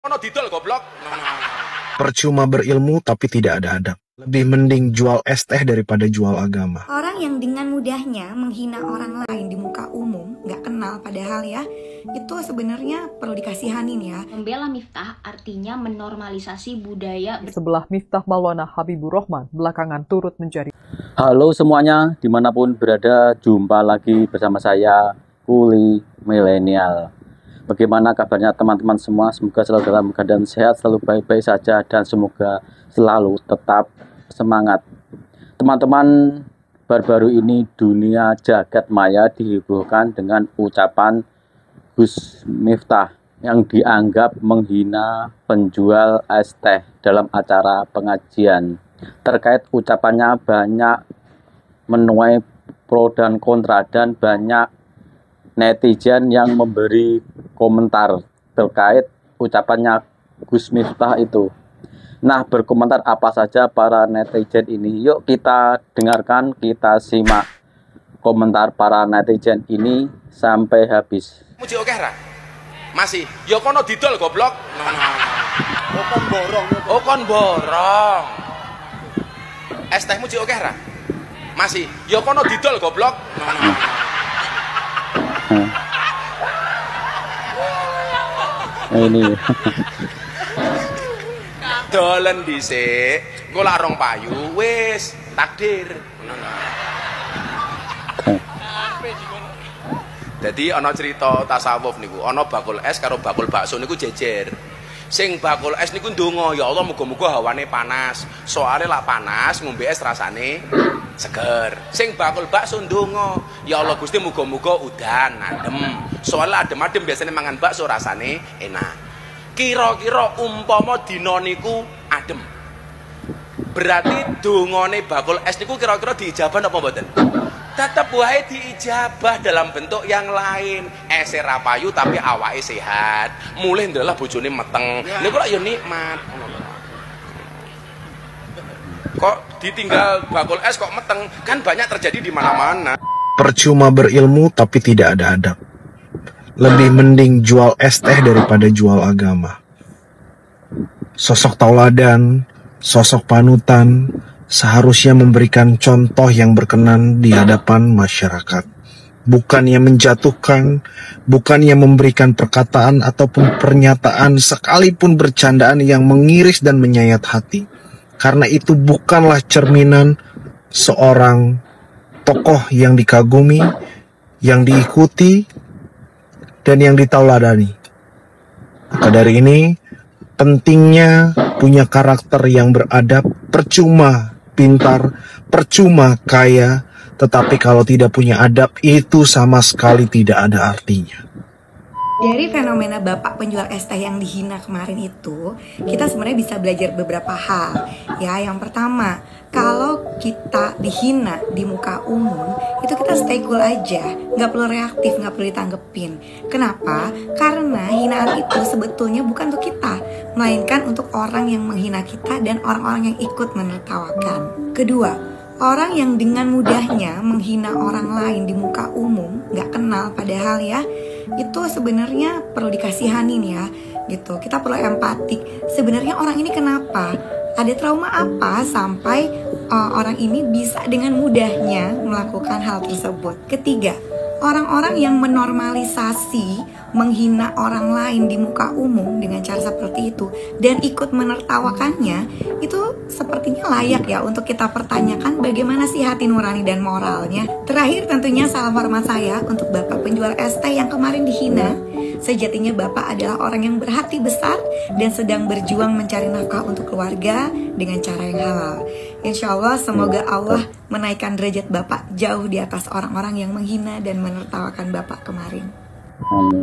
Ono didol goblok. Percuma berilmu tapi tidak ada adab. Lebih mending jual es teh daripada jual agama. Orang yang dengan mudahnya menghina orang lain di muka umum, gak kenal padahal ya, itu sebenarnya perlu dikasihanin ya. Membela Miftah artinya menormalisasi budaya. Sebelah Miftah Maulana Habibur Rahman belakangan turut menjadi. Halo semuanya, dimanapun berada, jumpa lagi bersama saya, Kuli Milenial. Bagaimana kabarnya teman-teman semua? Semoga selalu dalam keadaan sehat, selalu baik-baik saja, dan semoga selalu tetap semangat. Teman-teman, baru-baru ini dunia jagat maya dihebohkan dengan ucapan Gus Miftah yang dianggap menghina penjual es teh dalam acara pengajian. Terkait ucapannya banyak menuai pro dan kontra, dan banyak netizen yang memberi komentar terkait ucapannya Gus Miftah itu. Nah, berkomentar apa saja para netizen ini? Yuk kita dengarkan, kita simak komentar para netizen ini sampai habis. Muji oke ra? Masih. Ya kono didol goblok. Oh kon borong. Es teh muji oke ra? Masih. Ya kono didol goblok. Ini Dolen dhisik, engko lak rong payu wis takdir. Jadi ana cerita tasawuf niku, ana bakul es karo bakul bakso niku jejer. Sing bakul es niku ndonga, ya Allah muga-muga hawane panas. Soale lak panas ngombe es rasane seger. Sing bakul bakso ndonga, ya Allah Gusti muga-muga udan adem. Soale adem-adem biasanya mangan bakso rasane enak. Kira-kira umpama dina niku adem, berarti dongane bakul es niku kira-kira diijabah apa mboten? Tetep wae diijabah dalam bentuk yang lain. Ese ra payu tapi awake sehat. Mulih ndelah bojone meteng. Niku lak ya nikmat. Kok ditinggal bakul es kok meteng? Kan banyak terjadi di mana-mana. Percuma berilmu tapi tidak ada adab. Lebih mending jual es teh daripada jual agama. Sosok tauladan, sosok panutan, seharusnya memberikan contoh yang berkenan di hadapan masyarakat. Bukannya menjatuhkan, bukannya memberikan perkataan ataupun pernyataan sekalipun bercandaan yang mengiris dan menyayat hati. Karena itu bukanlah cerminan seorang tokoh yang dikagumi, yang diikuti, dan yang ditauladani. Maka dari ini, pentingnya punya karakter yang beradab. Percuma pintar, percuma kaya, tetapi kalau tidak punya adab, itu sama sekali tidak ada artinya. Dari fenomena bapak penjual es teh yang dihina kemarin itu, kita sebenarnya bisa belajar beberapa hal. Ya, yang pertama, kalau kita dihina di muka umum, itu kita stay cool aja, nggak perlu reaktif, nggak perlu ditanggepin. Kenapa? Karena hinaan itu sebetulnya bukan untuk kita, melainkan untuk orang yang menghina kita dan orang-orang yang ikut menertawakan. Kedua, orang yang dengan mudahnya menghina orang lain di muka umum, nggak kenal padahal ya, itu sebenarnya perlu dikasihanin ya, gitu. Kita perlu empati. Sebenarnya orang ini kenapa? Ada trauma apa sampai orang ini bisa dengan mudahnya melakukan hal tersebut? Ketiga, orang-orang yang menormalisasi menghina orang lain di muka umum dengan cara seperti itu dan ikut menertawakannya, itu sepertinya layak ya untuk kita pertanyakan bagaimana sih hati nurani dan moralnya. Terakhir tentunya salam hormat saya untuk bapak penjual es teh yang kemarin dihina. Sejatinya bapak adalah orang yang berhati besar dan sedang berjuang mencari nafkah untuk keluarga dengan cara yang halal. Insya Allah semoga Allah menaikkan derajat bapak jauh di atas orang-orang yang menghina dan menertawakan bapak kemarin.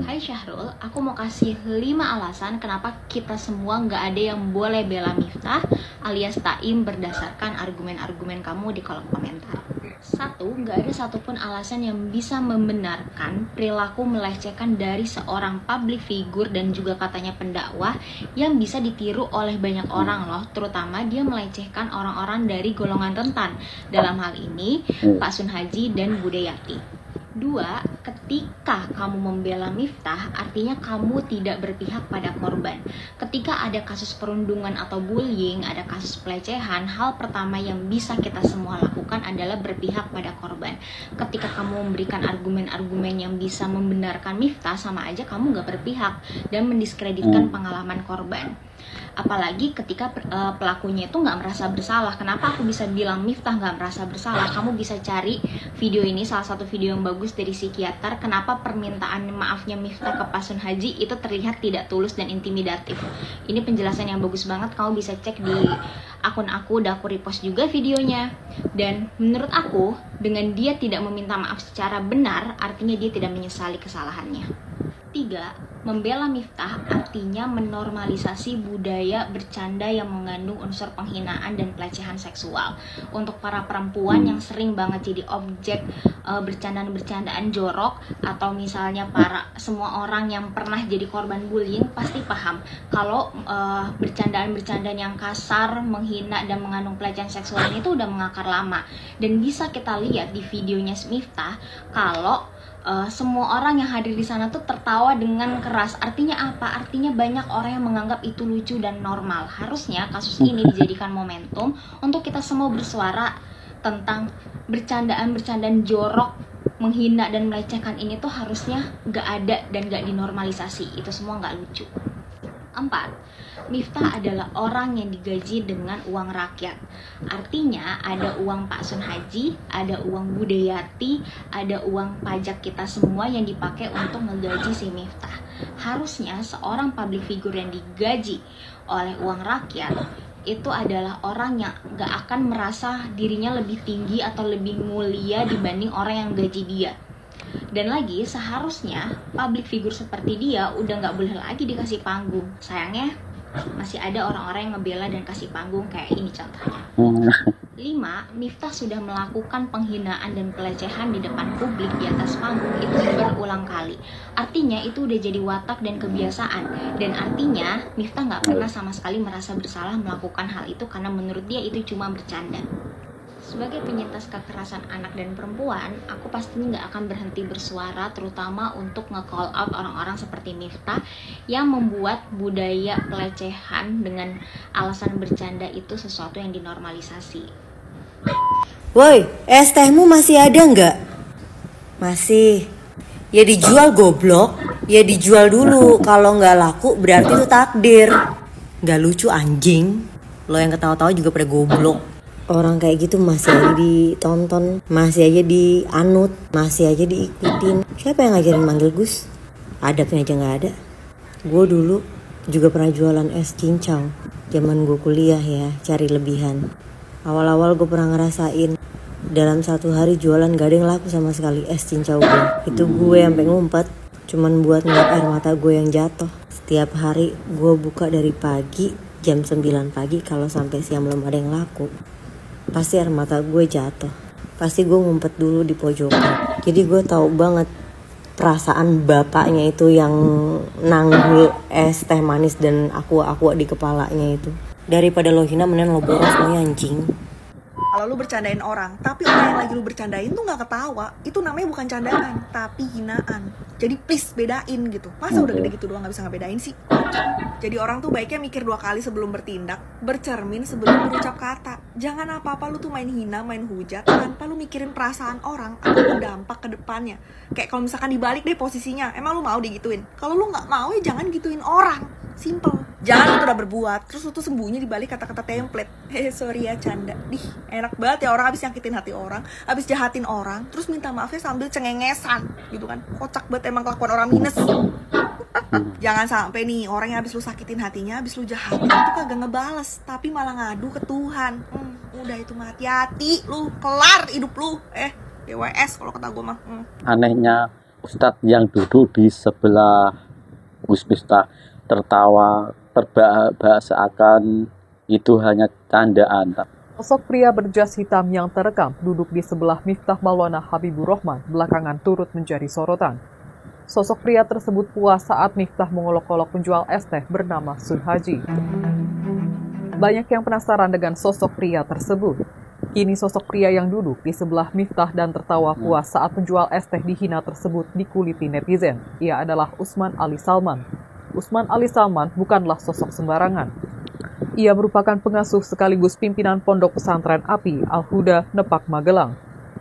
Hai Syahrul, aku mau kasih 5 alasan kenapa kita semua nggak ada yang boleh bela Miftah alias Taim berdasarkan argumen-argumen kamu di kolom komentar. 1, nggak ada satupun alasan yang bisa membenarkan perilaku melecehkan dari seorang public figure dan juga katanya pendakwah yang bisa ditiru oleh banyak orang loh, terutama dia melecehkan orang-orang dari golongan rentan. Dalam hal ini Pak Sun Haji dan Budayati. Dua, ketika kamu membela Miftah, artinya kamu tidak berpihak pada korban. Ketika ada kasus perundungan atau bullying, ada kasus pelecehan, hal pertama yang bisa kita semua lakukan adalah berpihak pada korban. Ketika kamu memberikan argumen-argumen yang bisa membenarkan Miftah, sama aja kamu gak berpihak dan mendiskreditkan pengalaman korban. Apalagi ketika pelakunya itu nggak merasa bersalah. Kenapa aku bisa bilang Miftah nggak merasa bersalah? Kamu bisa cari video ini, salah satu video yang bagus dari psikiater. Kenapa permintaan maafnya Miftah ke Pak Sun Haji itu terlihat tidak tulus dan intimidatif. Ini penjelasan yang bagus banget. Kamu bisa cek di akun aku, udah aku repost juga videonya. Dan menurut aku, dengan dia tidak meminta maaf secara benar, artinya dia tidak menyesali kesalahannya. 3. Membela Miftah artinya menormalisasi budaya bercanda yang mengandung unsur penghinaan dan pelecehan seksual. Untuk para perempuan yang sering banget jadi objek bercandaan-bercandaan jorok, atau misalnya semua orang yang pernah jadi korban bullying pasti paham kalau bercandaan-bercandaan yang kasar, menghina, dan mengandung pelecehan seksual ini tuh udah mengakar lama. Dan bisa kita lihat di videonya Miftah kalau semua orang yang hadir di sana tuh tertawa dengan keras. Artinya apa? Artinya banyak orang yang menganggap itu lucu dan normal. Harusnya kasus ini dijadikan momentum untuk kita semua bersuara tentang bercandaan-bercandaan jorok, menghina dan melecehkan ini tuh harusnya gak ada dan gak dinormalisasi. Itu semua gak lucu. 4. Miftah adalah orang yang digaji dengan uang rakyat. Artinya ada uang Pak Sun Haji, ada uang Budayati, ada uang pajak kita semua yang dipakai untuk ngegaji si Miftah. Harusnya seorang public figure yang digaji oleh uang rakyat itu adalah orang yang gak akan merasa dirinya lebih tinggi atau lebih mulia dibanding orang yang gaji dia. Dan lagi, seharusnya public figure seperti dia udah gak boleh lagi dikasih panggung. Sayangnya masih ada orang-orang yang ngebela dan kasih panggung, kayak ini contohnya. 5. Miftah sudah melakukan penghinaan dan pelecehan di depan publik di atas panggung itu berulang kali. Artinya itu udah jadi watak dan kebiasaan. Dan artinya Miftah gak pernah sama sekali merasa bersalah melakukan hal itu karena menurut dia itu cuma bercanda. Sebagai penyintas kekerasan anak dan perempuan, aku pastinya nggak akan berhenti bersuara, terutama untuk nge-call out orang-orang seperti Miftah yang membuat budaya pelecehan dengan alasan bercanda itu sesuatu yang dinormalisasi. Woi, es tehmu masih ada nggak? Masih. Ya dijual goblok, ya dijual dulu. Kalau nggak laku berarti itu takdir. Nggak lucu anjing. Lo yang ketawa-tawa juga pada goblok. Orang kayak gitu masih aja ditonton, masih aja dianut, masih aja diikutin. Siapa yang ngajarin manggil Gus? Adabnya aja gak ada. Gue dulu juga pernah jualan es cincau. Zaman gue kuliah ya, cari lebihan. Awal-awal gue pernah ngerasain dalam satu hari jualan gak ada yang laku sama sekali es cincau gue. Itu gue sampai ngumpet, cuman buat ngeliat air mata gue yang jatuh. Setiap hari gue buka dari pagi, jam 9 pagi, kalau sampai siang belum ada yang laku. Pasti air mata gue jatuh. Pasti gue ngumpet dulu di pojokan. Jadi gue tahu banget perasaan bapaknya itu yang nanggul es teh manis dan aqua di kepalanya itu. Daripada lo hina mending lo boros lo anjing. Kalau lu bercandain orang, tapi orang yang lagi lu bercandain tuh gak ketawa, itu namanya bukan candaan, tapi hinaan. Jadi please bedain gitu. Masa udah gede gitu doang gak bisa ngebedain sih? Jadi orang tuh baiknya mikir 2 kali sebelum bertindak, bercermin sebelum berucap kata. Jangan apa-apa lu tuh main hina, main hujat, tanpa lu mikirin perasaan orang atau dampak ke depannya. Kayak kalau misalkan dibalik deh posisinya, emang lu mau digituin? Kalau lu gak mau ya jangan gituin orang. Simple. Jangan lu tuh udah berbuat, terus lu tuh sembunyi dibalik kata-kata template. Sorry ya canda. Enak banget ya orang habis nyakitin hati orang, habis jahatin orang, terus minta maafnya sambil cengengesan gitu kan. Kocak banget emang kelakuan orang minus. Jangan sampai nih orang yang habis lu sakitin hatinya, habis lu jahatin itu kagak ngebales, tapi malah ngadu ke Tuhan. Udah itu mah hati-hati, lu kelar hidup lu. DWS kalau kata gue mah. Anehnya Ustadz yang duduk di sebelah Gus Miftah tertawa terbahak seakan itu hanya candaan. Sosok pria berjas hitam yang terekam duduk di sebelah Miftah Maulana Habibur Rahman belakangan turut menjadi sorotan. Sosok pria tersebut puas saat Miftah mengolok-olok penjual es teh bernama Sun Haji. Banyak yang penasaran dengan sosok pria tersebut. Kini sosok pria yang duduk di sebelah Miftah dan tertawa puas saat penjual es teh dihina tersebut dikuliti netizen. Ia adalah Usman Ali Salman. Usman Ali Salman bukanlah sosok sembarangan. Ia merupakan pengasuh sekaligus pimpinan Pondok Pesantren API Al-Huda, Nepak, Magelang.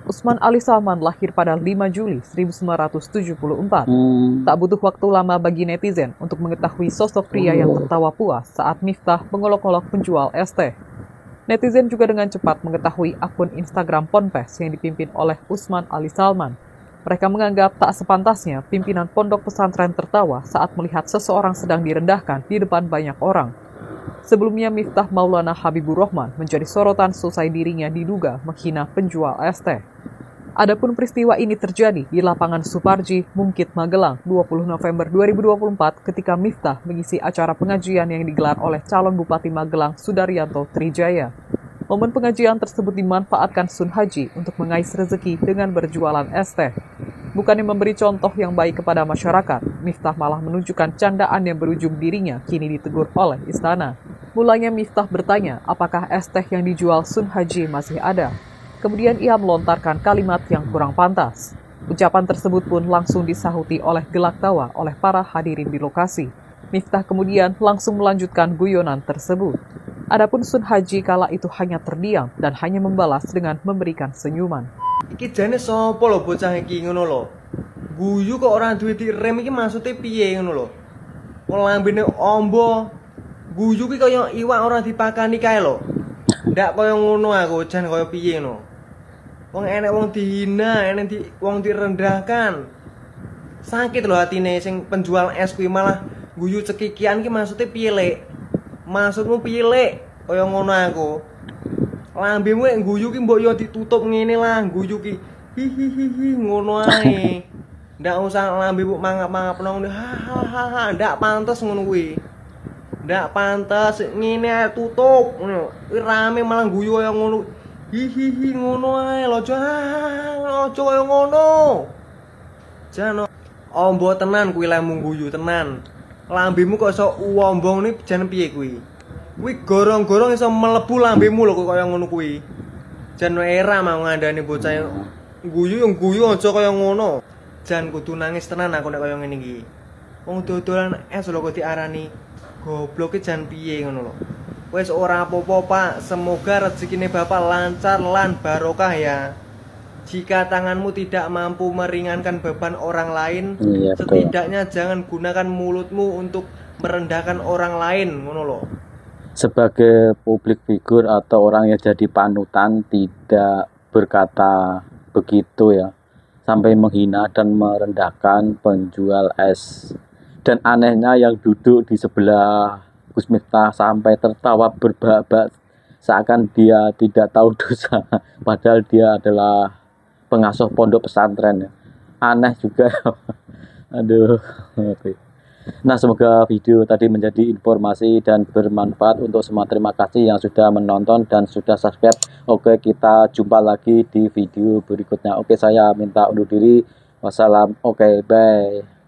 Usman Ali Salman lahir pada 5 Juli 1974. Tak butuh waktu lama bagi netizen untuk mengetahui sosok pria yang tertawa puas saat Miftah mengolok-olok penjual es teh. Netizen juga dengan cepat mengetahui akun Instagram Ponpes yang dipimpin oleh Usman Ali Salman. Mereka menganggap tak sepantasnya pimpinan Pondok Pesantren tertawa saat melihat seseorang sedang direndahkan di depan banyak orang. Sebelumnya Miftah Maulana Habibur Rahman menjadi sorotan selesai dirinya diduga menghina penjual es teh. Adapun peristiwa ini terjadi di lapangan Suparji, Mungkit, Magelang, 20 November 2024 ketika Miftah mengisi acara pengajian yang digelar oleh calon Bupati Magelang Sudaryanto Trijaya. Momen pengajian tersebut dimanfaatkan Sun Haji untuk mengais rezeki dengan berjualan es teh. Bukannya memberi contoh yang baik kepada masyarakat, Miftah malah menunjukkan candaan yang berujung dirinya kini ditegur oleh istana. Mulanya Miftah bertanya apakah es teh yang dijual Sun Haji masih ada. Kemudian ia melontarkan kalimat yang kurang pantas. Ucapan tersebut pun langsung disahuti oleh gelak tawa oleh para hadirin di lokasi. Miftah kemudian langsung melanjutkan guyonan tersebut. Adapun Sun Haji kala itu hanya terdiam dan hanya membalas dengan memberikan senyuman. Iki jane sapa lho bocah iki ngono lho. Guyu kok ora duwe direm iki maksude piye ngono lho. Wong lambene ombo. Guyu ki kaya iwak ora dipakani kae lho. Ndak kaya ngono aku jan kaya piye ngono. Wong enek wong dihina, enek wong direndahkan. Sakit lho atine sing penjual es kuwi malah guyu cekikian ki maksude piye lek? Maksudmu piye lek? Kaya ngono aku. Lambemu nek guyu ki mbok yo ditutup ngene lah, guyu ki hihihi ngono ae. Ndak usah lambemu mangap-mangap nang ha ndak pantes ngono kuwi. Ndak pantes ngene ae tutup ngono. Rame malah guyu kaya ngono. Hihihi ngono ae lho, aja kaya ngono. Jan ombo tenan kuwi lemu guyu tenan. Lambemu kok iso uwombong ni jan piye kuwi? Kuwi gorong-gorong iso mlebu lambemu lho kok kaya ngono kuwi. Jan era mau ngandani bocah guyu yang guyu aja kaya ngono. Jan kudu nangis tenan aku nek kaya ngene iki. Wong dodolan es lho kok diarani goblok ki jan piye ngono lho. Wis ora apa-apa Pak, semoga rezekine Bapak lancar lan barokah ya. Jika tanganmu tidak mampu meringankan beban orang lain, setidaknya jangan gunakan mulutmu untuk merendahkan orang lain ngono lho. Sebagai publik figur atau orang yang jadi panutan tidak berkata begitu ya, sampai menghina dan merendahkan penjual es. Dan anehnya yang duduk di sebelah Gus Miftah sampai tertawa berbahak-bahak seakan dia tidak tahu dosa, padahal dia adalah pengasuh pondok pesantren ya. Aneh juga. Aduh. Nah, semoga video tadi menjadi informasi dan bermanfaat untuk semua. Terima kasih yang sudah menonton dan sudah subscribe. Oke, kita jumpa lagi di video berikutnya. Oke, saya minta undur diri. Wassalam. Oke, bye.